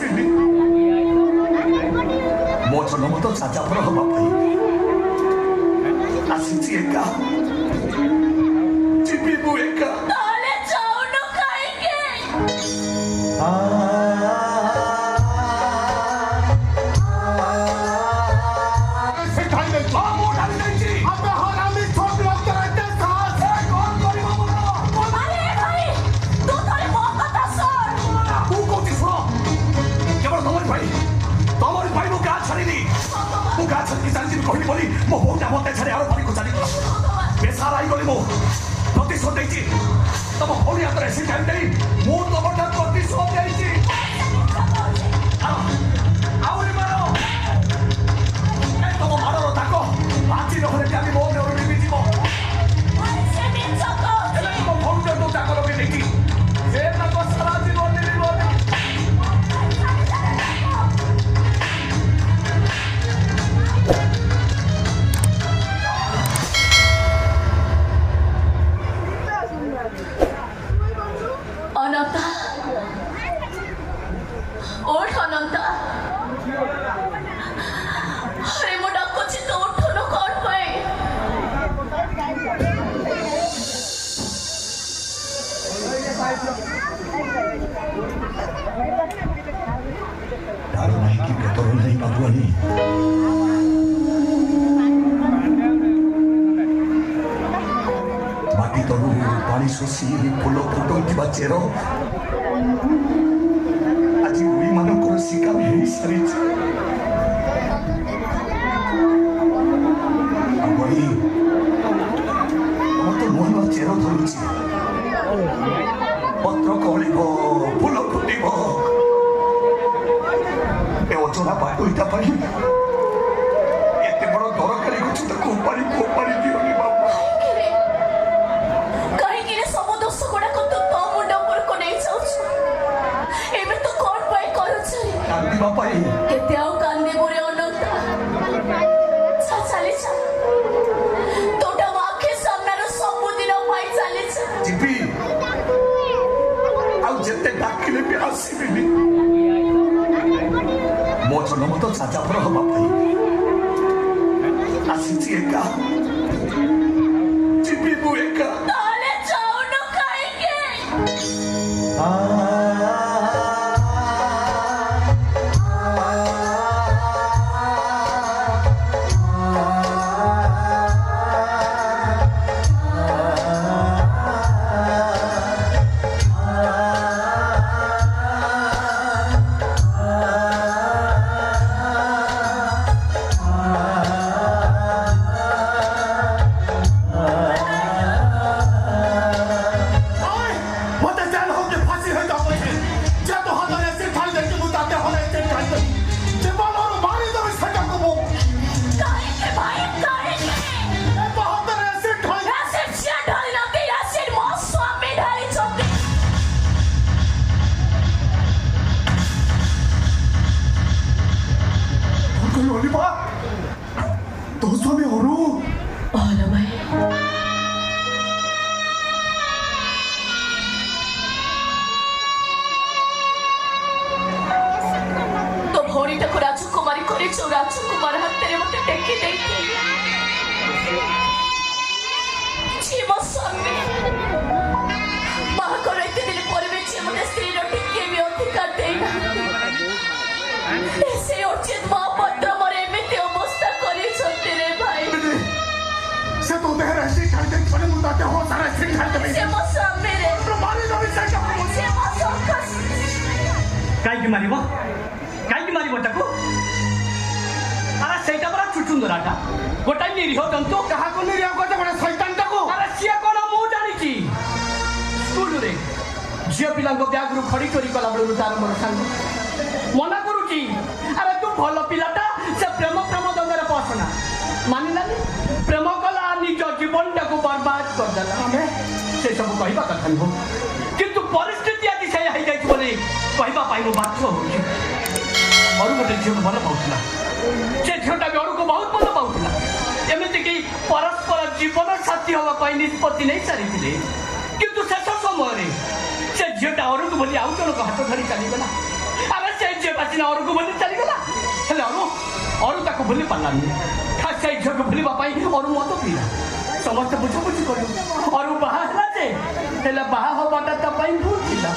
ଆସିବିନି ମୋ ଜନ୍ମ ତ ଯାଯାବର ହବା ପାଇଁ ଆସିଛି ଏକା ଯିବି ମୁଁ ଏକା कहली बोली मो बोटा मते छाड़ी आरो पानी को चली गला बेसार आई गली मो प्रतिशोध देछि तम होली हाथ रे सिखाई देई मो तो बटा प्रतिशोध देछि आउरी मारो ए तम मारो ताको आछि रहले जाबी मो ने ओरी बिजिबो से मिछ को एला मो फोन तो ताको लगे देखि से ताको सारा जीवन दिलिबो डर नहीं कि बेटर नहीं बाबुआनी माटी तलू पानी शोषी फूल फुटाउथिबा चेर आज उड़ी मानकर शिकार हो सारी बाबुआनी तो नुआ नुआ चेर धरुची पत्र कौलिब फूल फुटिब ए अचना पाटुईटा पाई एते बड़ दरकारी गछ तो कोपाड़ी कोपाड़ी दियोनी बाबू कहीं कि सब दोष गुड़ा को तो मुंड ऊपर को नहीं जाउछ एबे तो कोन पाई करूछ कांदी बापाई केते आउ कांदी गोरे अनंता चली जा तोटा आखे सामने रो सब दिन पाई चली जा जीपी आउ जते डाकिले भी आसीबिनी मो जन्म तो जाजाबर हवा पाई आसीछि एका जीपी मु एका ताले जाउनो काईके तो स्वामी औरू तो भौरी को राजकुमारी करे राजकुमार हाथ में मत टेकी दे मो स्वामी माँ को रहते दिन पर भी मत स्त्री टिके भी अधिकार दे से उचित महापत्र मरे एमती अवस्था करे रे भाई से तो देह ऐसे खाई दे पड़े मुंडाते हो सारा ऐसे खाई दे से मो स्वामी रे मारी दो से क्या से मो सखस काई की मारिबो ताको अरे सेटा बरा चुचुंदराटा गोटा निरीह जंतु कहा को निरीह को बड़ा शैतान ताको अरे सिया कोन मु जानि छी स्कूल रे झियो पिला को ब्याग रु खड़ी चोरी कला बळु तार मोर संग मना करूची अरे तू भलो पिलाटा से प्रेम दंगरे पसना मानिलानी प्रेम कला निज जीवन को बर्बाद कर देला हमें से सब कहबा कथा हो किंतु परिस्थिति आज से हाई जाई बोले कहबा पाई मो बाध्य हो और गोटे झील भल पाला से झीलटा भी को बहुत भल पाला एमती कि परस्पर जीवन साथी हाँपाई निष्पत्ति नहीं सारी किंतु शेष समय से झीलटा और बोली आउ जन हाथ धरी चलीगला अरे से झीलटा ସିନା ଅରୁକୁ ଭୁଲି ଚାଲିଗଲା ହେଲେ ଅରୁ ତାକୁ ଭୁଲି ପାରିଲାନି ଖାସ ସେଇ ଝିଅକୁ ଭୁଲିବା ପାଇଁ ଅରୁ ମଦ ପିଇଲା ସମସ୍ତେ ବୁଝାବୁଝି କଲୁ ଅରୁ ବାହା ହେଲା ଯେ ହେଲେ ବାହା ହବାଟା ତା ପାଇଁ ଭୁଲ ଥିଲା